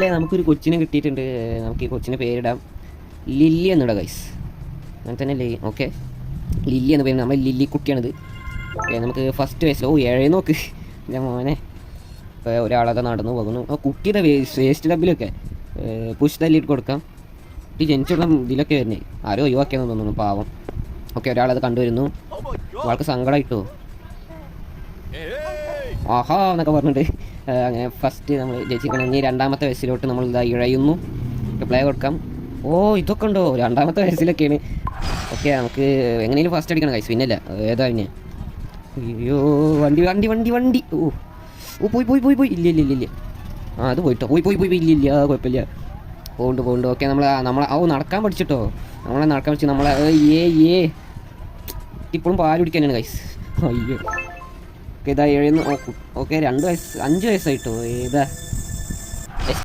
മക്കളെ നമുക്കൊരു കൊച്ചിനെ കിട്ടിയിട്ടുണ്ട്. നമുക്ക് ഈ കൊച്ചിന് പേരിടാം ലില്ലി എന്നിടാം ഗൈസ്. അങ്ങനെ തന്നെ അല്ലേ? ഓക്കെ, ലില്ലി എന്ന പേര്. നമ്മൾ ലില്ലി കുട്ടിയാണിത്. ഓക്കെ, നമുക്ക് ഫസ്റ്റ് വയസ്സിൽ നോക്ക് ഞാൻ മോനെ. ഇപ്പോൾ ഒരാളൊക്കെ നടന്നു പോകുന്നു. കുട്ടിയുടെ വേസ്റ്റ് ഡബിലൊക്കെ പുഷ് തല്ലിയിട്ട് കൊടുക്കാം. കുട്ടി ജനിച്ചുള്ള ഇതിലൊക്കെ വരുന്നേ ആരോ ഒഴിവാക്കിയെന്ന് തോന്നുന്നു, പാവം. ഓക്കെ, ഒരാളത് കണ്ടുവരുന്നു. ആൾക്ക് സങ്കടമായിട്ടോ ആഹാ എന്നൊക്കെ പറഞ്ഞിട്ട് അങ്ങനെ ഫസ്റ്റ് നമ്മൾ ജയിച്ചിരിക്കണം. ഇനി രണ്ടാമത്തെ വയസ്സിലോട്ട് നമ്മൾ ഇതാ ഇഴയുന്നു. പ്ലേ കൊടുക്കാം. ഓ ഇതൊക്കെ ഉണ്ടോ രണ്ടാമത്തെ വയസ്സിലൊക്കെയാണ്. ഓക്കെ, നമുക്ക് എങ്ങനെയും ഫസ്റ്റ് അടിക്കണം കൈസ്, പിന്നല്ല ഏതാ പിന്നെ. അയ്യോ വണ്ടി വണ്ടി വണ്ടി വണ്ടി. ഓ ഓ പോയി പോയി പോയി പോയി. ഇല്ല ഇല്ല ഇല്ല ഇല്ല. അത് പോയിട്ടോ, പോയി പോയി പോയി പോയി. ഇല്ല ഇല്ല, കുഴപ്പമില്ല. പോകുന്നുണ്ട്. ഓക്കെ, നമ്മളെ നടക്കാൻ പഠിച്ചിട്ടോ. നമ്മളെ നടക്കാൻ പഠിച്ചു. നമ്മളെ ഇപ്പോഴും പാല് കുടിക്കാനാണ് കൈസ്. അയ്യോ. ഓക്കെ, ഇതാ എഴുതുന്നു. ഓക്കെ 5 വയസ്സായിട്ടോ. ഏതാ